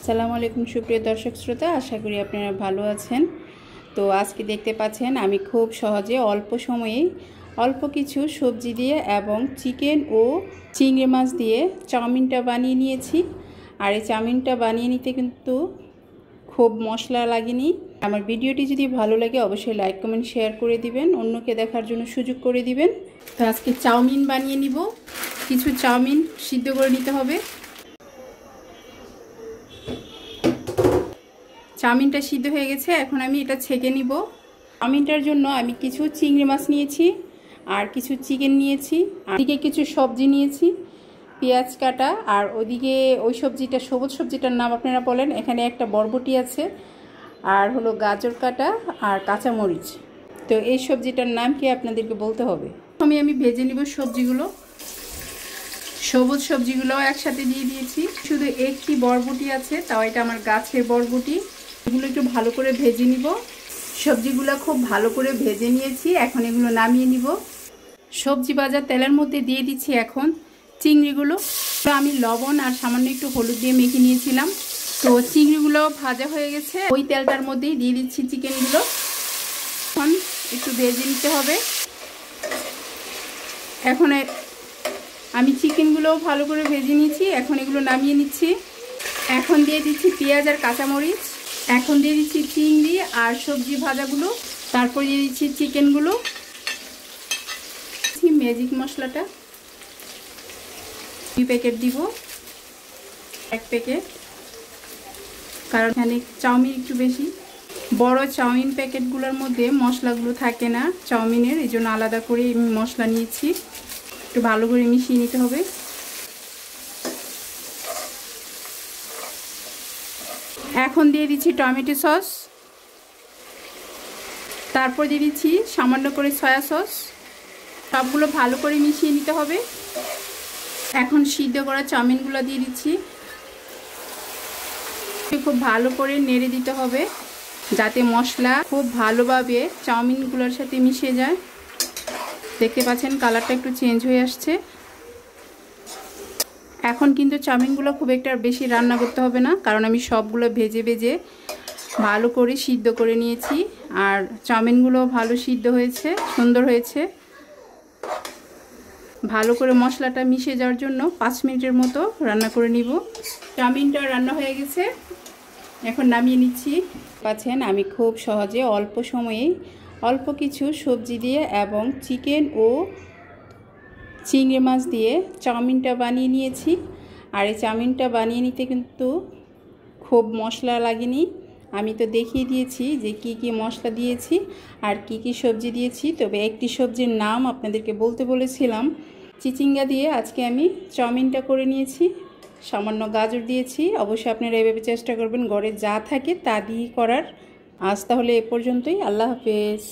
আসসালামু আলাইকুম সুপ্রিয় দর্শক শ্রোতা, আশা করি আপনারা ভালো আছেন। তো আজকে দেখতে পাচ্ছেন আমি খুব সহজে অল্প সময়ে অল্প কিছু সবজি দিয়ে এবং চিকেন ও চিংড়ি মাছ দিয়ে চাউমিনটা বানিয়ে নিয়েছি। আর এই চাউমিনটা বানিয়ে নিতে কিন্তু খুব মশলা লাগেনি। আমার ভিডিওটি যদি ভালো লাগে অবশ্যই লাইক কমেন্ট শেয়ার করে দিবেন, অন্যকে দেখার জন্য সুযোগ করে দিবেন। তো আজকে চাউমিন বানিয়ে নিব। কিছু চাউমিন সিদ্ধ করে নিতে হবে। চাউমিনটা সিদ্ধ হয়ে গেছে, এখন আমি এটা ছেঁকে নিব। চাউমিনটার জন্য আমি কিছু চিংড়ি মাছ নিয়েছি আর কিছু চিকেন নিয়েছি, এদিকে কিছু সবজি নিয়েছি, পেঁয়াজ কাটা, আর ওদিকে ওই সবজিটা সবুজ সবজিটার নাম আপনারা বলেন। এখানে একটা বরবটি আছে, আর হলো গাজর কাটা আর কাঁচামরিচ। তো এই সবজিটার নাম কি আপনাদেরকে বলতে হবে। আমি ভেজে নিব সবজিগুলো। সবুজ সবজিগুলো একসাথে দিয়ে দিয়েছি, শুধু একটি বরবটি আছে, তাও এটা আমার গাছের বরবটি। এগুলো একটু ভালো করে ভেজে নিব। সবজিগুলো খুব ভালো করে ভেজে নিয়েছি, এখন এগুলো নামিয়ে নিব। সবজি ভাজা তেলের মধ্যে দিয়ে দিচ্ছি এখন চিংড়িগুলো। তো আমি লবণ আর সামান্য একটু হলুদ দিয়ে মেখে নিয়েছিলাম। তো চিংড়িগুলো ভাজা হয়ে গেছে, ওই তেলটার মধ্যেই দিয়ে দিচ্ছি চিকেনগুলো। এখন একটু ভেজে নিতে হবে। এখন আমি চিকেনগুলোও ভালো করে ভেজে নিয়েছি, এখন এগুলো নামিয়ে নিচ্ছি। এখন দিয়ে দিচ্ছি পেঁয়াজ আর কাঁচামরিচ। এখন দিয়ে দিচ্ছি চিংড়ি আর সবজি ভাজাগুলো। তারপর দিয়ে দিচ্ছি চিকেনগুলো। ম্যাজিক মশলাটা 2 প্যাকেট দিব, 1 প্যাকেট, কারণ এখানে চাউমিন একটু বেশি। বড় চাউমিন প্যাকেটগুলোর মধ্যে মশলাগুলো থাকে না চাউমিনের, এই জন্য আলাদা করে আমি মশলা নিয়েছি। একটু ভালো করে মিশিয়ে নিতে হবে। এখন দিয়ে দিচ্ছি টমেটো সস, তারপর দিয়ে দিচ্ছি সামান্য করে সয়া সস। সবগুলো ভালো করে মিশিয়ে নিতে হবে। এখন সিদ্ধ করা চাউমিনগুলো দিয়ে দিচ্ছি। খুব ভালো করে নেড়ে দিতে হবে যাতে মশলা খুব ভালোভাবে চাউমিনগুলোর সাথে মিশে যায়। দেখতে পাচ্ছেন কালারটা একটু চেঞ্জ হয়ে আসছে। এখন কিন্তু চাউমিনগুলো খুব একটা বেশি রান্না করতে হবে না, কারণ আমি সবগুলো ভেজে ভেজে ভালো করে সিদ্ধ করে নিয়েছি। আর চাউমিনগুলো ভালো সিদ্ধ হয়েছে, সুন্দর হয়েছে। ভালো করে মশলাটা মিশে যাওয়ার জন্য 5 মিনিটের মতো রান্না করে নিব। চাউমিনটা রান্না হয়ে গেছে, এখন নামিয়ে নিচ্ছি। পাচ্ছেন আমি খুব সহজে অল্প সময়ে অল্প কিছু সবজি দিয়ে এবং চিকেন ও চিংড়ি মাছ দিয়ে চাউমিনটা বানিয়ে নিয়েছি। আর এই চাউমিনটা বানিয়ে নিতে কিন্তু খুব মশলা লাগেনি। আমি তো দেখিয়ে দিয়েছি যে কি কি মশলা দিয়েছি আর কি কি সবজি দিয়েছি। তবে একটি সবজির নাম আপনাদেরকে বলতে বলেছিলাম, চিচিঙ্গা দিয়ে আজকে আমি চাউমিনটা করে নিয়েছি। সামান্য গাজর দিয়েছি। অবশ্যই আপনারা এভাবে চেষ্টা করবেন ঘরে যা থাকে তা দিয়েই করার। আজ তাহলে এ পর্যন্তই। আল্লাহ হাফেজ।